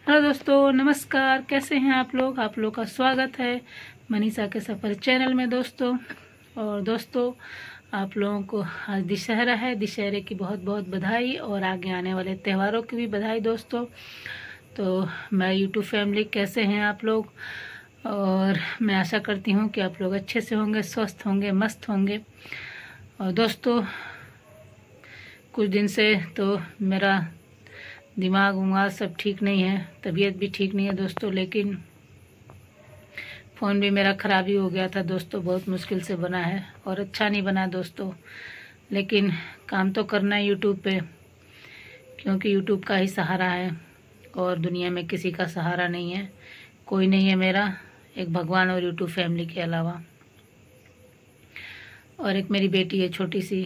Hello दोस्तों, नमस्कार। कैसे हैं आप लोग का स्वागत है मनीषा के सफ़र चैनल में दोस्तों। और दोस्तों, आप लोगों को आज दशहरा है, दशहरे की बहुत बहुत बधाई और आगे आने वाले त्योहारों की भी बधाई दोस्तों। तो मैं यूट्यूब फैमिली, कैसे हैं आप लोग? और मैं आशा करती हूँ कि आप लोग अच्छे से होंगे, स्वस्थ होंगे, मस्त होंगे। और दोस्तों, कुछ दिन से तो मेरा दिमाग उमाग सब ठीक नहीं है, तबीयत भी ठीक नहीं है दोस्तों। लेकिन फ़ोन भी मेरा ख़राब ही हो गया था दोस्तों, बहुत मुश्किल से बना है और अच्छा नहीं बना दोस्तों। लेकिन काम तो करना है यूट्यूब पे, क्योंकि यूट्यूब का ही सहारा है और दुनिया में किसी का सहारा नहीं है, कोई नहीं है मेरा, एक भगवान और यूट्यूब फैमिली के अलावा। और एक मेरी बेटी है छोटी सी,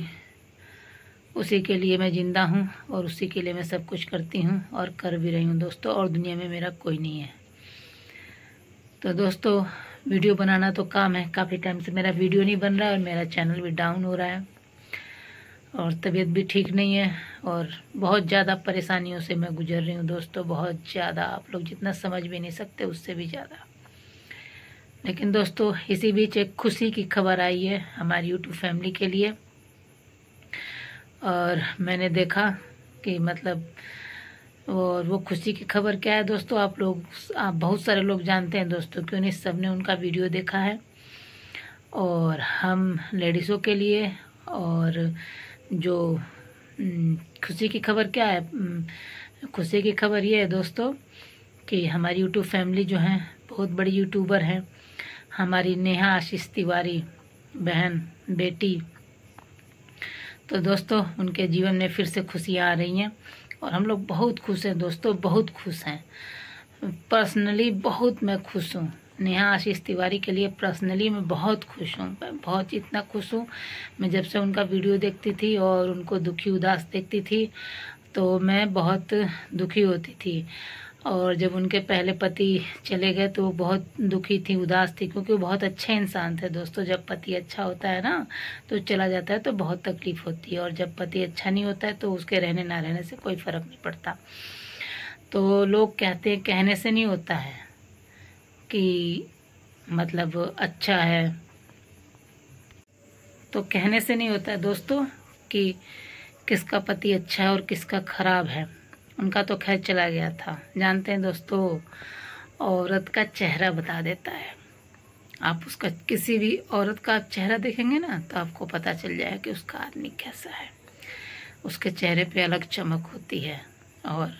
उसी के लिए मैं ज़िंदा हूँ और उसी के लिए मैं सब कुछ करती हूँ और कर भी रही हूँ दोस्तों। और दुनिया में मेरा कोई नहीं है। तो दोस्तों, वीडियो बनाना तो काम है, काफ़ी टाइम से मेरा वीडियो नहीं बन रहा है और मेरा चैनल भी डाउन हो रहा है और तबीयत भी ठीक नहीं है और बहुत ज़्यादा परेशानियों से मैं गुजर रही हूँ दोस्तों, बहुत ज़्यादा। आप लोग जितना समझ भी नहीं सकते, उससे भी ज़्यादा। लेकिन दोस्तों, इसी बीच एक खुशी की खबर आई है हमारी यूट्यूब फैमिली के लिए। और मैंने देखा कि मतलब और वो खुशी की खबर क्या है दोस्तों, आप बहुत सारे लोग जानते हैं दोस्तों, क्यों नहीं, सब ने उनका वीडियो देखा है। और हम लेडीज़ों के लिए और जो खुशी की खबर क्या है, खुशी की खबर ये है दोस्तों कि हमारी यूट्यूब फैमिली जो है, बहुत बड़ी यूट्यूबर हैं, हमारी नेहा आशीष तिवारी बहन, बेटी। तो दोस्तों, उनके जीवन में फिर से खुशियाँ आ रही हैं और हम लोग बहुत खुश हैं दोस्तों, बहुत खुश हैं। पर्सनली बहुत मैं खुश हूँ। नेहा आशीष तिवारी के लिए पर्सनली मैं बहुत खुश हूँ, मैं बहुत इतना खुश हूँ। मैं जब से उनका वीडियो देखती थी और उनको दुखी उदास देखती थी तो मैं बहुत दुखी होती थी। और जब उनके पहले पति चले गए तो वो बहुत दुखी थी, उदास थी, क्योंकि वो बहुत अच्छे इंसान थे दोस्तों। जब पति अच्छा होता है ना तो चला जाता है तो बहुत तकलीफ होती है, और जब पति अच्छा नहीं होता है तो उसके रहने ना रहने से कोई फ़र्क नहीं पड़ता। तो लोग कहते हैं, कहने से नहीं होता है कि मतलब अच्छा है, तो कहने से नहीं होता है दोस्तों कि किसका पति अच्छा है और किसका खराब है। उनका तो खैर चला गया था। जानते हैं दोस्तों, औरत का चेहरा बता देता है। आप उसका किसी भी औरत का आप चेहरा देखेंगे ना तो आपको पता चल जाएगा कि उसका आदमी कैसा है। उसके चेहरे पे अलग चमक होती है और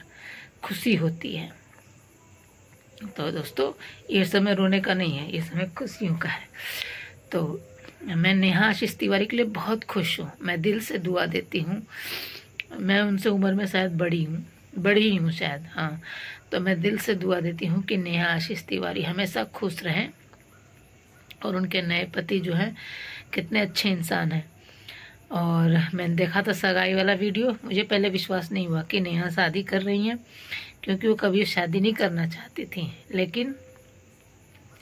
खुशी होती है। तो दोस्तों, ये समय रोने का नहीं है, ये समय खुशियों का है। तो मैं नेहा आशीष तिवारी के लिए बहुत खुश हूँ, मैं दिल से दुआ देती हूँ। मैं उनसे उम्र में शायद बड़ी ही हूँ शायद, हाँ। तो मैं दिल से दुआ देती हूँ कि नेहा आशीष तिवारी हमेशा खुश रहें और उनके नए पति जो हैं कितने अच्छे इंसान हैं। और मैंने देखा था सगाई वाला वीडियो, मुझे पहले विश्वास नहीं हुआ कि नेहा शादी कर रही हैं, क्योंकि वो कभी शादी नहीं करना चाहती थी। लेकिन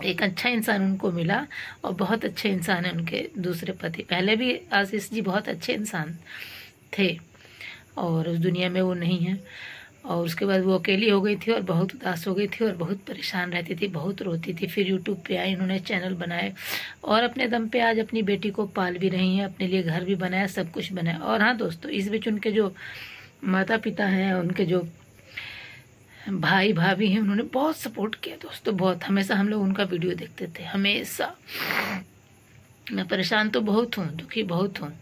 एक अच्छा इंसान उनको मिला और बहुत अच्छे इंसान हैं उनके दूसरे पति। पहले भी आशीष जी बहुत अच्छे इंसान थे और उस दुनिया में वो नहीं है। और उसके बाद वो अकेली हो गई थी और बहुत उदास हो गई थी और बहुत परेशान रहती थी, बहुत रोती थी। फिर यूट्यूब पे आई, उन्होंने चैनल बनाए और अपने दम पे आज अपनी बेटी को पाल भी रही हैं, अपने लिए घर भी बनाया, सब कुछ बनाया। और हाँ दोस्तों, इस बीच उनके जो माता पिता हैं, उनके जो भाई भाभी हैं, उन्होंने बहुत सपोर्ट किया दोस्तों, बहुत। हमेशा हम लोग उनका वीडियो देखते थे, हमेशा। मैं परेशान तो बहुत हूँ, दुखी बहुत हूँ,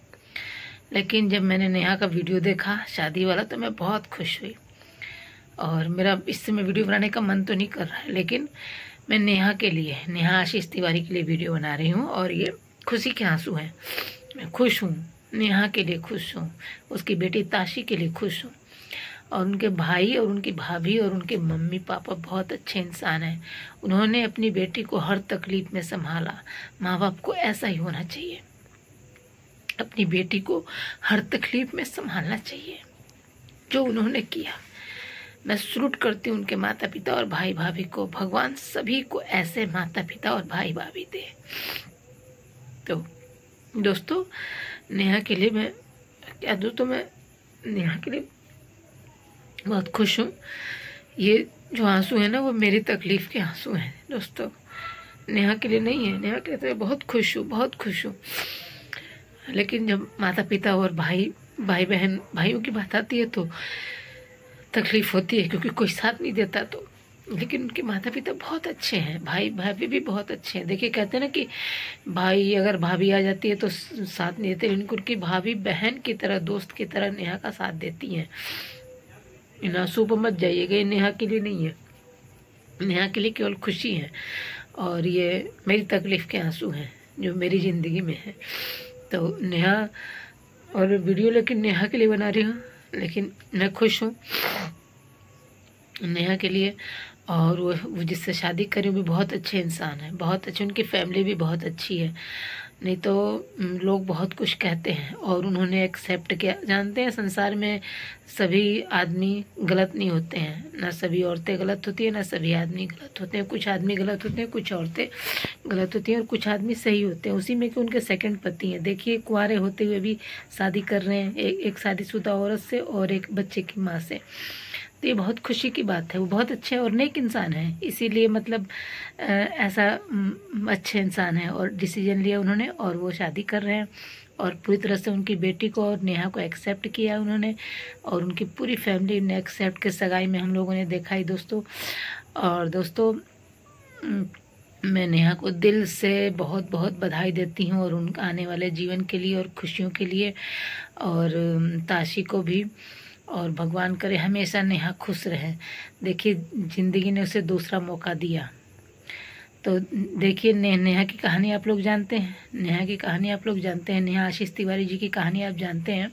लेकिन जब मैंने नेहा का वीडियो देखा शादी वाला तो मैं बहुत खुश हुई। और मेरा इस समय वीडियो बनाने का मन तो नहीं कर रहा है, लेकिन मैं नेहा के लिए, नेहा आशीष तिवारी के लिए वीडियो बना रही हूँ और ये खुशी के आंसू हैं। मैं खुश हूँ, नेहा के लिए खुश हूँ, उसकी बेटी ताशी के लिए खुश हूँ। और उनके भाई और उनकी भाभी और उनके मम्मी पापा बहुत अच्छे इंसान हैं। उन्होंने अपनी बेटी को हर तकलीफ में संभाला। माँ बाप को ऐसा ही होना चाहिए, अपनी बेटी को हर तकलीफ में संभालना चाहिए, जो उन्होंने किया। मैं सल्यूट करती हूँ उनके माता पिता और भाई भाभी को। भगवान सभी को ऐसे माता पिता और भाई भाभी दे। तो दोस्तों, नेहा के लिए मैं मैं नेहा के लिए बहुत खुश हूँ। ये जो आंसू है ना वो मेरी तकलीफ़ के आंसू हैं दोस्तों, नेहा के लिए नहीं है। नेहा के लिए तो मैं बहुत खुश हूँ, बहुत खुश हूँ। लेकिन जब माता पिता और भाई बहन भाइयों की बात आती है तो तकलीफ़ होती है, क्योंकि कोई साथ नहीं देता। तो लेकिन उनके माता पिता बहुत अच्छे हैं, भाई भाभी भी बहुत अच्छे हैं। देखिए कहते हैं ना कि भाई अगर भाभी आ जाती है तो साथ नहीं देते, लेकिन उनकी भाभी बहन की तरह, दोस्त की तरह नेहा का साथ देती हैं। इन आंसू पर मत जाइएगा, ये नेहा के लिए नहीं है, नेहा के लिए केवल खुशी है। और ये मेरी तकलीफ़ के आंसू हैं जो मेरी ज़िंदगी में है। तो नेहा, और वीडियो लेकिन नेहा के लिए बना रही हूँ, लेकिन मैं खुश हूँ नेहा के लिए। और वो जिससे शादी करी वो भी बहुत अच्छे इंसान है, बहुत अच्छे, उनकी फैमिली भी बहुत अच्छी है। नहीं तो लोग बहुत कुछ कहते हैं और उन्होंने एक्सेप्ट किया। जानते हैं संसार में सभी आदमी गलत नहीं होते हैं, ना सभी औरतें गलत होती हैं, ना सभी आदमी गलत होते हैं। कुछ आदमी गलत होते हैं, कुछ औरतें गलत होती हैं, और कुछ आदमी सही होते हैं। उसी में कि उनके सेकंड पति हैं। देखिए कुंवारे होते हुए भी शादी कर रहे हैं, एक शादीशुदा औरत से और एक बच्चे की माँ से। तो ये बहुत खुशी की बात है। वो बहुत अच्छे और नेक इंसान है, इसीलिए मतलब ऐसा अच्छे इंसान है और डिसीजन लिया उन्होंने, और वो शादी कर रहे हैं। और पूरी तरह से उनकी बेटी को और नेहा को एक्सेप्ट किया उन्होंने, और उनकी पूरी फैमिली ने एक्सेप्ट के सगाई में हम लोगों ने देखा ही दोस्तों। और दोस्तों मैं नेहा को दिल से बहुत बहुत बधाई देती हूँ, और उनका आने वाले जीवन के लिए और खुशियों के लिए, और ताशी को भी। और भगवान करे हमेशा नेहा खुश रहे। देखिए ज़िंदगी ने उसे दूसरा मौका दिया। तो देखिए नेहा की कहानी आप लोग जानते हैं, नेहा की कहानी आप लोग जानते हैं, नेहा आशीष तिवारी जी की कहानी आप जानते हैं।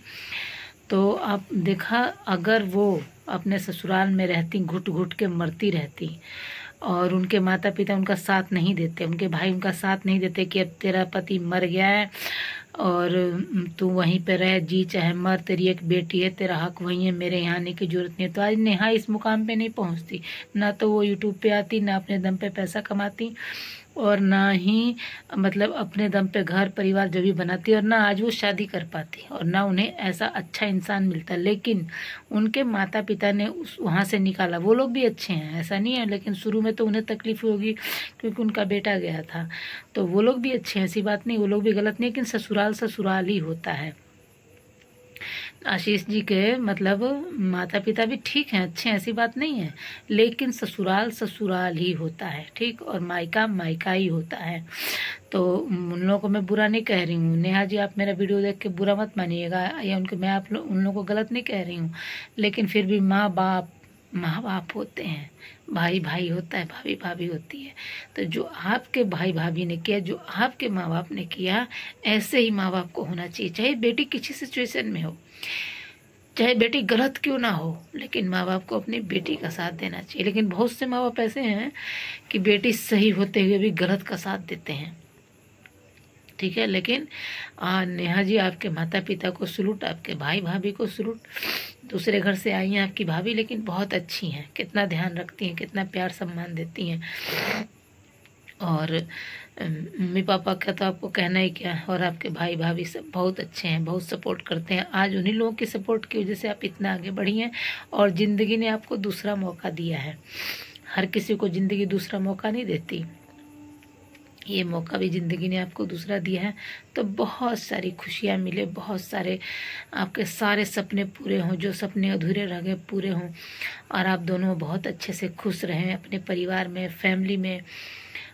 तो आप देखा, अगर वो अपने ससुराल में रहती, घुट घुट के मरती रहती, और उनके माता पिता उनका साथ नहीं देते, उनके भाई उनका साथ नहीं देते कि अब तेरा पति मर गया है और तू वहीं पे रह, जी चाहे मर, तेरी एक बेटी है, तेरा हक वहीं है, मेरे यहाँ आने की जरूरत नहीं है, तो आज नेहा इस मुकाम पे नहीं पहुँचती। ना तो वो यूट्यूब पे आती, ना अपने दम पे पैसा कमाती, और ना ही मतलब अपने दम पे घर परिवार जो भी बनाती, और ना आज वो शादी कर पाती, और ना उन्हें ऐसा अच्छा इंसान मिलता। लेकिन उनके माता पिता ने उस वहाँ से निकाला। वो लोग भी अच्छे हैं, ऐसा नहीं है, लेकिन शुरू में तो उन्हें तकलीफ होगी क्योंकि उनका बेटा गया था। तो वो लोग भी अच्छे हैं, ऐसी बात नहीं, वो लोग भी गलत नहीं, लेकिन ससुराल ससुराल ही होता है। आशीष जी के मतलब माता पिता भी ठीक हैं, अच्छे हैं, ऐसी बात नहीं है, लेकिन ससुराल ससुराल ही होता है, ठीक, और मायका मायका ही होता है। तो उन लोगों को मैं बुरा नहीं कह रही हूँ। नेहा जी आप मेरा वीडियो देख के बुरा मत मानिएगा, या मैं आप लोग उन लोगों को गलत नहीं कह रही हूँ, लेकिन फिर भी माँ बाप होते हैं, भाई भाई होता है, भाभी भाभी होती है। तो जो आपके भाई भाभी ने किया, जो आपके माँ बाप ने किया, ऐसे ही माँ बाप को होना चाहिए। चाहे बेटी किसी सिचुएशन में हो, चाहे बेटी गलत क्यों ना हो, लेकिन माँ बाप को अपनी बेटी का साथ देना चाहिए। लेकिन बहुत से माँ बाप ऐसे हैं कि बेटी सही होते हुए भी गलत का साथ देते हैं, ठीक है। लेकिन नेहा जी आपके माता पिता को सलूट, आपके भाई भाभी को सलूट। दूसरे घर से आई हैं आपकी भाभी, लेकिन बहुत अच्छी हैं, कितना ध्यान रखती हैं, कितना प्यार सम्मान देती हैं। और मम्मी पापा का तो आपको कहना ही क्या है, और आपके भाई भाभी सब बहुत अच्छे हैं, बहुत सपोर्ट करते हैं। आज उन्हीं लोगों की सपोर्ट की वजह से आप इतना आगे बढ़ी हैं, और ज़िंदगी ने आपको दूसरा मौका दिया है। हर किसी को ज़िंदगी दूसरा मौका नहीं देती, ये मौका भी ज़िंदगी ने आपको दूसरा दिया है। तो बहुत सारी खुशियाँ मिले, बहुत सारे आपके सारे सपने पूरे हों, जो सपने अधूरे रह गए पूरे हों, और आप दोनों बहुत अच्छे से खुश रहें अपने परिवार में, फैमिली में।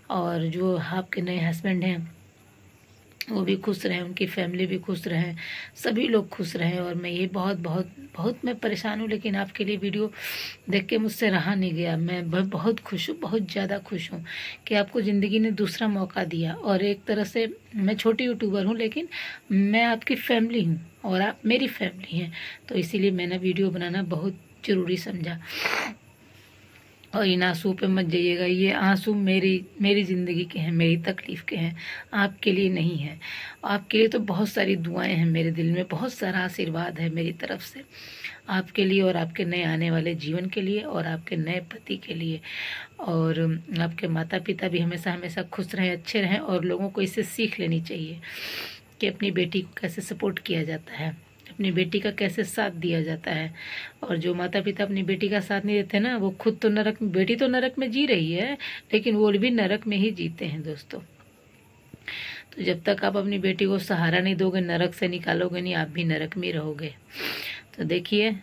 और जो आपके नए हस्बैंड हैं वो भी खुश रहें, उनकी फैमिली भी खुश रहें, सभी लोग खुश रहें। और मैं ये बहुत मैं परेशान हूँ, लेकिन आपके लिए वीडियो देख के मुझसे रहा नहीं गया। मैं बहुत खुश हूँ, बहुत ज़्यादा खुश हूँ कि आपको ज़िंदगी ने दूसरा मौका दिया। और एक तरह से मैं छोटी यूट्यूबर हूँ, लेकिन मैं आपकी फैमिली हूँ और आप मेरी फैमिली हैं, तो इसीलिए मैंने वीडियो बनाना बहुत ज़रूरी समझा। और इन आंसू पे मत जाइएगा, ये आंसू मेरी ज़िंदगी के हैं, मेरी तकलीफ़ के हैं, आपके लिए नहीं है। आपके लिए तो बहुत सारी दुआएं हैं मेरे दिल में, बहुत सारा आशीर्वाद है मेरी तरफ से आपके लिए, और आपके नए आने वाले जीवन के लिए, और आपके नए पति के लिए। और आपके माता पिता भी हमेशा हमेशा खुश रहें, अच्छे रहें। और लोगों को इससे सीख लेनी चाहिए कि अपनी बेटी को कैसे सपोर्ट किया जाता है, अपनी बेटी का कैसे साथ दिया जाता है। और जो माता पिता अपनी बेटी का साथ नहीं देते ना, वो खुद तो नरक, बेटी तो नरक में जी रही है लेकिन वो भी नरक में ही जीते हैं दोस्तों। तो जब तक आप अपनी बेटी को सहारा नहीं दोगे, नरक से निकालोगे नहीं, आप भी नरक में रहोगे। तो देखिए,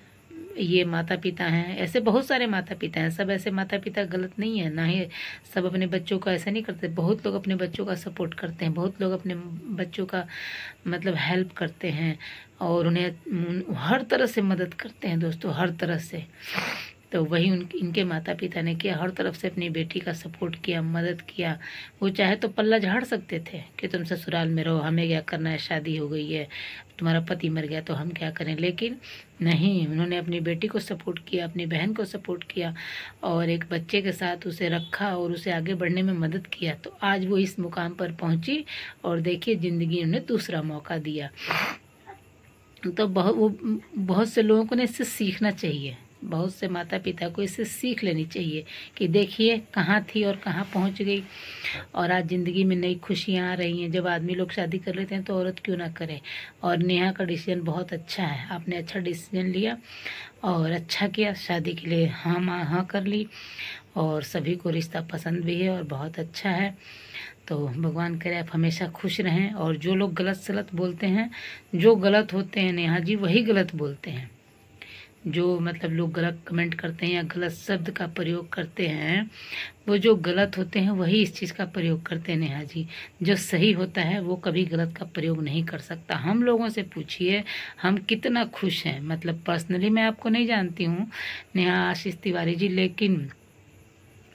ये माता पिता हैं, ऐसे बहुत सारे माता पिता हैं, सब ऐसे माता पिता गलत नहीं है, ना ही सब अपने बच्चों का ऐसा नहीं करते। बहुत लोग अपने बच्चों का सपोर्ट करते हैं, बहुत लोग अपने बच्चों का मतलब हेल्प करते हैं और उन्हें हर तरह से मदद करते हैं दोस्तों, हर तरह से। तो वही इनके माता पिता ने किया, हर तरफ से अपनी बेटी का सपोर्ट किया, मदद किया। वो चाहे तो पल्ला झाड़ सकते थे कि तुम ससुराल में रहो, हमें क्या करना है, शादी हो गई है, तुम्हारा पति मर गया तो हम क्या करें, लेकिन नहीं, उन्होंने अपनी बेटी को सपोर्ट किया, अपनी बहन को सपोर्ट किया और एक बच्चे के साथ उसे रखा और उसे आगे बढ़ने में मदद किया। तो आज वो इस मुकाम पर पहुंची और देखिए, जिंदगी उन्हें दूसरा मौका दिया। तो बहुत से लोगों को ने इससे सीखना चाहिए, बहुत से माता पिता को इससे सीख लेनी चाहिए कि देखिए कहाँ थी और कहाँ पहुँच गई और आज ज़िंदगी में नई खुशियाँ आ रही हैं। जब आदमी लोग शादी कर लेते हैं तो औरत क्यों ना करे। और नेहा का डिसीजन बहुत अच्छा है, आपने अच्छा डिसीजन लिया और अच्छा किया, शादी के लिए हाँ कर ली और सभी को रिश्ता पसंद भी है और बहुत अच्छा है। तो भगवान करे आप हमेशा खुश रहें। और जो लोग गलत सलत बोलते हैं, जो गलत होते हैं नेहा जी वही गलत बोलते हैं, जो मतलब लोग गलत कमेंट करते हैं या गलत शब्द का प्रयोग करते हैं, वो जो गलत होते हैं वही इस चीज़ का प्रयोग करते हैं नेहा जी। जो सही होता है वो कभी गलत का प्रयोग नहीं कर सकता। हम लोगों से पूछिए हम कितना खुश हैं, मतलब पर्सनली मैं आपको नहीं जानती हूँ नेहा आशीष तिवारी जी, लेकिन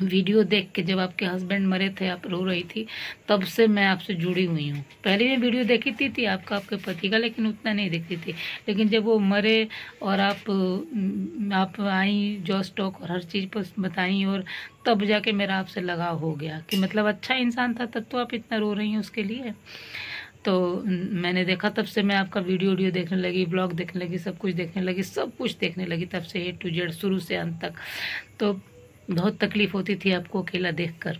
वीडियो देख के जब आपके हस्बैंड मरे थे, आप रो रही थी, तब से मैं आपसे जुड़ी हुई हूँ। पहले मैं वीडियो देखी थी आपका, आपके पति का, लेकिन उतना नहीं देखती थी। लेकिन जब वो मरे और आप आई जॉस टॉक और हर चीज़ पर बताई, और तब जाके मेरा आपसे लगाव हो गया कि मतलब अच्छा इंसान था, तब तो आप इतना रो रही हैं उसके लिए। तो मैंने देखा, तब से मैं आपका वीडियो देखने लगी, ब्लॉग देखने लगी, सब कुछ देखने लगी, सब कुछ देखने लगी, तब से A to Z शुरू से अंत तक। तो बहुत तकलीफ़ होती थी आपको अकेला देखकर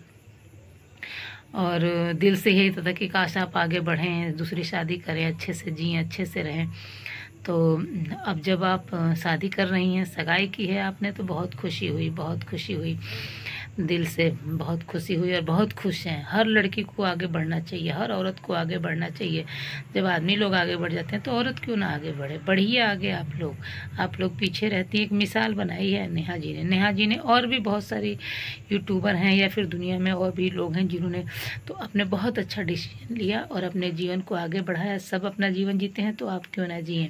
और दिल से यही था कि काश आप आगे बढ़ें, दूसरी शादी करें, अच्छे से जिएं, अच्छे से रहें। तो अब जब आप शादी कर रही हैं, सगाई की है आपने, तो बहुत खुशी हुई, बहुत खुशी हुई, दिल से बहुत खुशी हुई और बहुत खुश हैं। हर लड़की को आगे बढ़ना चाहिए, हर औरत को आगे बढ़ना चाहिए। जब आदमी लोग आगे बढ़ जाते हैं तो औरत क्यों ना आगे बढ़े, बढ़िए आगे आप लोग पीछे रहती हैं। एक मिसाल बनाई है नेहा जी ने और भी बहुत सारी यूट्यूबर हैं या फिर दुनिया में और भी लोग हैं जिन्होंने तो अपने बहुत अच्छा डिसीजन लिया और अपने जीवन को आगे बढ़ाया। सब अपना जीवन जीते हैं तो आप क्यों ना जिएं।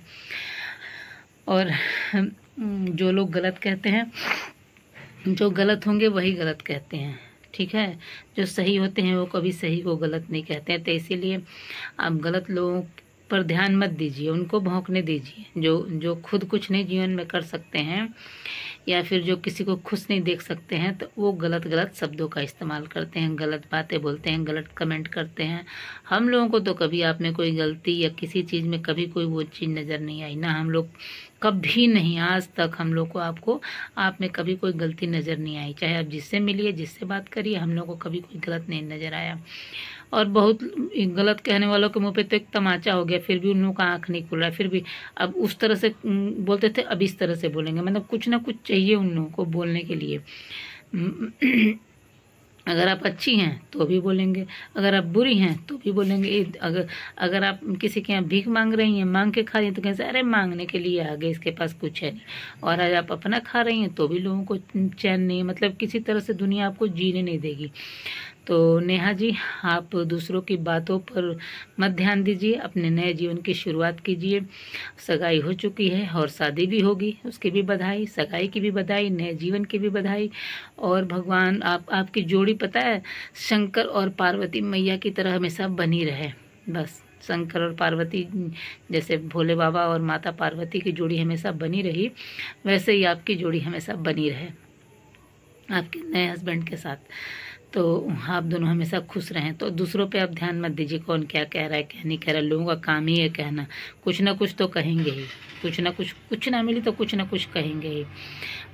और जो लोग गलत कहते हैं, जो गलत होंगे वही गलत कहते हैं, ठीक है। जो सही होते हैं वो कभी सही को गलत नहीं कहते हैं। तो इसीलिए आप गलत लोगों पर ध्यान मत दीजिए, उनको भौंकने दीजिए। जो खुद कुछ नहीं जीवन में कर सकते हैं या फिर जो किसी को खुश नहीं देख सकते हैं, तो वो गलत शब्दों का इस्तेमाल करते हैं, गलत बातें बोलते हैं, गलत कमेंट करते हैं। हम लोगों को तो कभी आप में कोई गलती या किसी चीज़ में कभी कोई वो चीज़ नज़र नहीं आई ना। हम लोग कभी नहीं, आज तक हम लोग को आप में कभी कोई गलती नज़र नहीं आई। चाहे आप जिससे मिलिए, जिससे बात करिए, हम लोग को कभी कोई गलत नहीं नज़र आया। और बहुत गलत कहने वालों के मुंह पे तो एक तमाचा हो गया, फिर भी उन लोगों का आँख नहीं खुल रहा है। फिर भी अब उस तरह से बोलते थे, अब इस तरह से बोलेंगे। मतलब कुछ ना कुछ चाहिए उन लोगों को बोलने के लिए। अगर आप अच्छी हैं तो भी बोलेंगे, अगर आप बुरी हैं तो भी बोलेंगे। अगर आप किसी के यहाँ भीख मांग रही हैं, मांग के खा रही हैं, तो कैसे अरे मांगने के लिए आ गए, इसके पास कुछ है नहीं। और आज आप अपना खा रही हैं तो भी लोगों को चैन नहीं, मतलब किसी तरह से दुनिया आपको जीने नहीं देगी। तो नेहा जी, आप दूसरों की बातों पर मत ध्यान दीजिए, अपने नए जीवन की शुरुआत कीजिए। सगाई हो चुकी है और शादी भी होगी, उसकी भी बधाई, सगाई की भी बधाई, नए जीवन की भी बधाई। और भगवान आपकी जोड़ी पता है शंकर और पार्वती मैया की तरह हमेशा बनी रहे। बस शंकर और पार्वती जैसे भोले बाबा और माता पार्वती की जोड़ी हमेशा बनी रही, वैसे ही आपकी जोड़ी हमेशा बनी रहे आपके नए हस्बैंड के साथ। तो आप दोनों हमेशा खुश रहें। तो दूसरों पे आप ध्यान मत दीजिए कौन क्या कह रहा है क्या नहीं कह रहा है। लोगों का काम ही है कहना, कुछ ना कुछ तो कहेंगे ही, कुछ ना कुछ ना मिली तो कुछ ना कुछ कहेंगे ही।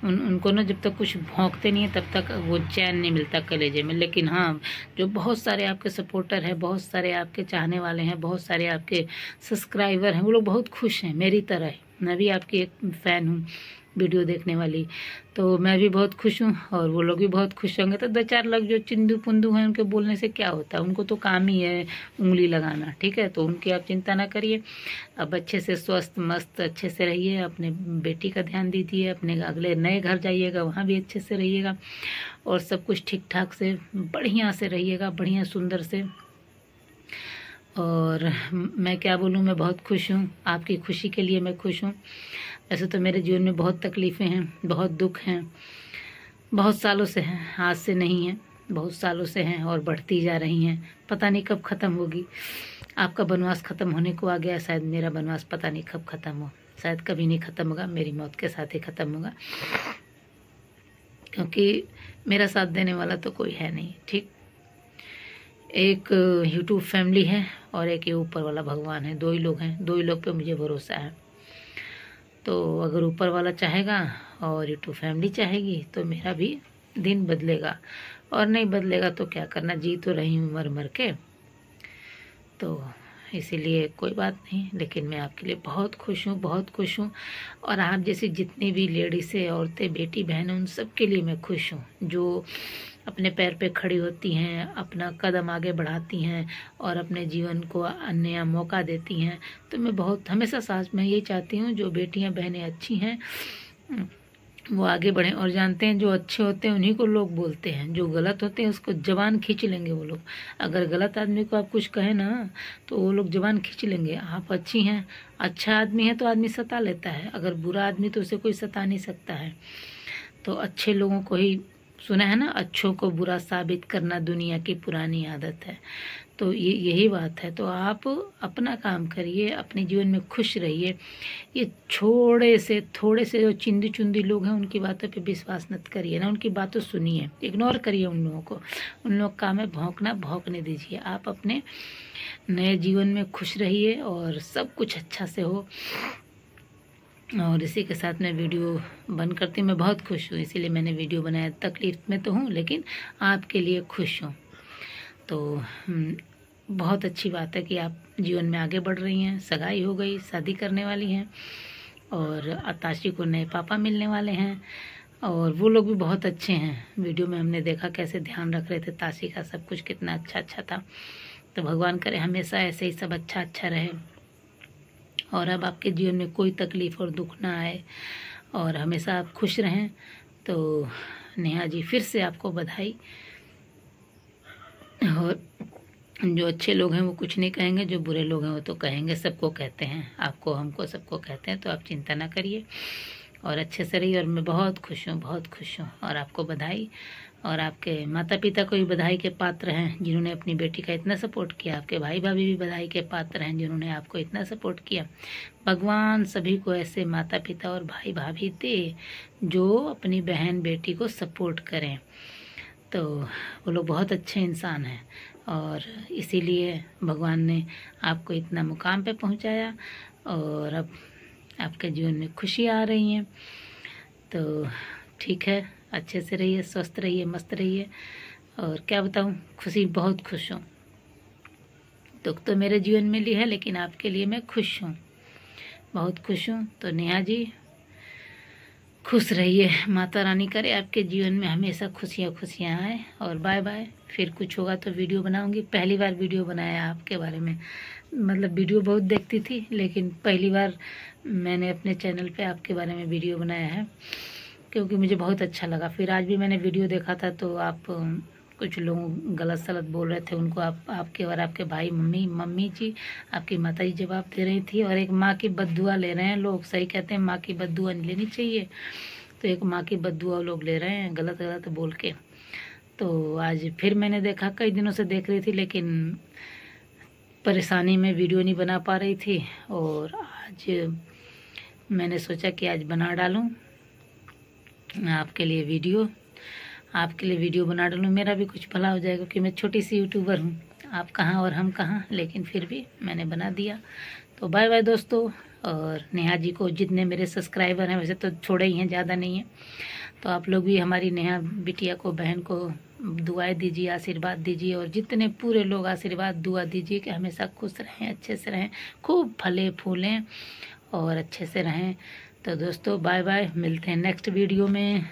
उनको ना जब तक कुछ भौंकते नहीं है तब तक वो चैन नहीं मिलता कलेजे में। लेकिन हाँ, जो बहुत सारे आपके सपोर्टर हैं, बहुत सारे आपके चाहने वाले हैं, बहुत सारे आपके सब्सक्राइबर हैं, वो लोग बहुत खुश हैं मेरी तरह। मैं भी आपकी एक फ़ैन हूँ वीडियो देखने वाली, तो मैं भी बहुत खुश हूँ और वो लोग भी बहुत खुश होंगे। तो 2-4 लोग जो चिंदू पुंदू हैं उनके बोलने से क्या होता है, उनको तो काम ही है उंगली लगाना, ठीक है। तो उनकी आप चिंता ना करिए। अब अच्छे से स्वस्थ मस्त अच्छे से रहिए, अपने बेटी का ध्यान दीजिए, अपने अगले नए घर जाइएगा वहाँ भी अच्छे से रहिएगा और सब कुछ ठीक ठाक से बढ़िया से रहिएगा, बढ़िया सुंदर से। और मैं क्या बोलूँ, मैं बहुत खुश हूँ, आपकी खुशी के लिए मैं खुश हूँ। ऐसे तो मेरे जीवन में बहुत तकलीफ़ें हैं, बहुत दुख हैं, बहुत सालों से हैं, आज से नहीं है, बहुत सालों से हैं और बढ़ती जा रही हैं। पता नहीं कब ख़त्म होगी। आपका बनवास ख़त्म होने को आ गया, शायद मेरा बनवास पता नहीं कब ख़त्म हो, शायद कभी नहीं ख़त्म होगा, मेरी मौत के साथ ही ख़त्म होगा, क्योंकि मेरा साथ देने वाला तो कोई है नहीं, ठीक। एक यूट्यूब फैमिली है और एक ये ऊपर वाला भगवान है, 2 ही लोग हैं, 2 ही लोग पे मुझे भरोसा है। तो अगर ऊपर वाला चाहेगा और यूट्यूब फैमिली चाहेगी तो मेरा भी दिन बदलेगा, और नहीं बदलेगा तो क्या करना, जी तो रही हूँ मर मर के। तो इसीलिए कोई बात नहीं, लेकिन मैं आपके लिए बहुत खुश हूँ, बहुत खुश हूँ। और आप जैसी जितनी भी लेडीज़ें, औरतें, बेटी बहन, उन सब के लिए मैं खुश हूँ जो अपने पैर पे खड़ी होती हैं, अपना कदम आगे बढ़ाती हैं और अपने जीवन को अन्य मौका देती हैं। तो मैं बहुत हमेशा साथ में यही चाहती हूँ, जो बेटियाँ बहनें अच्छी हैं वो आगे बढ़ें। और जानते हैं जो अच्छे होते हैं उन्हीं को लोग बोलते हैं, जो गलत होते हैं उसको जबान खींच लेंगे वो लोग। अगर गलत आदमी को आप कुछ कहें ना तो वो लोग जबान खींच लेंगे। आप अच्छी हैं, अच्छा आदमी है तो आदमी सता लेता है, अगर बुरा आदमी तो उसे कोई सता नहीं सकता है। तो अच्छे लोगों को ही, सुना है ना, अच्छों को बुरा साबित करना दुनिया की पुरानी आदत है। तो यही बात है। तो आप अपना काम करिए, अपने जीवन में खुश रहिए। ये थोड़े से जो चिंदी चुंदी लोग हैं उनकी बातों पे विश्वास मत करिए ना, उनकी बातों सुनिए, इग्नोर करिए उन लोगों को। उन लोग काम है भौंकना, भौंकने दीजिए। आप अपने नए जीवन में खुश रहिए और सब कुछ अच्छा से हो। और इसी के साथ मैं वीडियो बंद करती हूँ। मैं बहुत खुश हूँ, इसीलिए मैंने वीडियो बनाया। तकलीफ में तो हूँ लेकिन आपके लिए खुश हूँ। तो बहुत अच्छी बात है कि आप जीवन में आगे बढ़ रही हैं, सगाई हो गई, शादी करने वाली हैं और ताशी को नए पापा मिलने वाले हैं। और वो लोग भी बहुत अच्छे हैं, वीडियो में हमने देखा कैसे ध्यान रख रहे थे ताशी का, सब कुछ कितना अच्छा था। तो भगवान करे हमेशा ऐसे ही सब अच्छा रहे और अब आपके जीवन में कोई तकलीफ़ और दुख ना आए और हमेशा आप खुश रहें। तो नेहा जी फिर से आपको बधाई। और जो अच्छे लोग हैं वो कुछ नहीं कहेंगे, जो बुरे लोग हैं वो तो कहेंगे, सबको कहते हैं, आपको हमको सबको कहते हैं। तो आप चिंता ना करिए और अच्छे से रहिए। और मैं बहुत खुश हूँ, बहुत खुश हूँ। और आपको बधाई, और आपके माता पिता को भी बधाई के पात्र हैं जिन्होंने अपनी बेटी का इतना सपोर्ट किया। आपके भाई भाभी भी बधाई के पात्र हैं जिन्होंने आपको इतना सपोर्ट किया। भगवान सभी को ऐसे माता पिता और भाई भाभी दे जो अपनी बहन बेटी को सपोर्ट करें। तो वो लोग बहुत अच्छे इंसान हैं और इसीलिए भगवान ने आपको इतना मुकाम पे पहुंचाया और अब आपके जीवन में खुशी आ रही हैं। तो ठीक है, अच्छे से रहिए, स्वस्थ रहिए, मस्त रहिए। और क्या बताऊं, खुशी, बहुत खुश हूँ। दुख तो मेरे जीवन में ली है लेकिन आपके लिए मैं खुश हूँ, बहुत खुश हूँ। तो नेहा जी खुश रहिए, माता रानी करे आपके जीवन में हमेशा खुशियाँ खुशियाँ आए। और बाय बाय, फिर कुछ होगा तो वीडियो बनाऊंगी। पहली बार वीडियो बनाया आपके बारे में, मतलब वीडियो बहुत देखती थी लेकिन पहली बार मैंने अपने चैनल पे आपके बारे में वीडियो बनाया है क्योंकि मुझे बहुत अच्छा लगा। फिर आज भी मैंने वीडियो देखा था तो आप कुछ लोग गलत सलत बोल रहे थे, उनको आपके और आपके भाई मम्मी जी, आपकी माता जी जवाब दे रही थी। और एक माँ की बद्दुआ ले रहे हैं लोग, सही कहते हैं, माँ की बद्दुआ नहीं लेनी चाहिए। तो एक माँ की बद्दुआ लोग ले रहे हैं गलत गलत बोल के। तो आज फिर मैंने देखा, कई दिनों से देख रही थी लेकिन परेशानी में वीडियो नहीं बना पा रही थी। और आज मैंने सोचा कि आज बना डालूं आपके लिए वीडियो। आपके लिए वीडियो बना डालूँ, मेरा भी कुछ भला हो जाएगा, क्योंकि मैं छोटी सी यूट्यूबर हूँ। आप कहाँ और हम कहाँ, लेकिन फिर भी मैंने बना दिया। तो बाय बाय दोस्तों। और नेहा जी को, जितने मेरे सब्सक्राइबर हैं, वैसे तो थोड़े ही हैं, ज़्यादा नहीं है, तो आप लोग भी हमारी नेहा बिटिया को, बहन को दुआएं दीजिए, आशीर्वाद दीजिए, और जितने पूरे लोग आशीर्वाद दुआ दीजिए कि हमेशा खुश रहें, अच्छे से रहें, खूब फले फूलें और अच्छे से रहें। तो दोस्तों बाय बाय, मिलते हैं नेक्स्ट वीडियो में।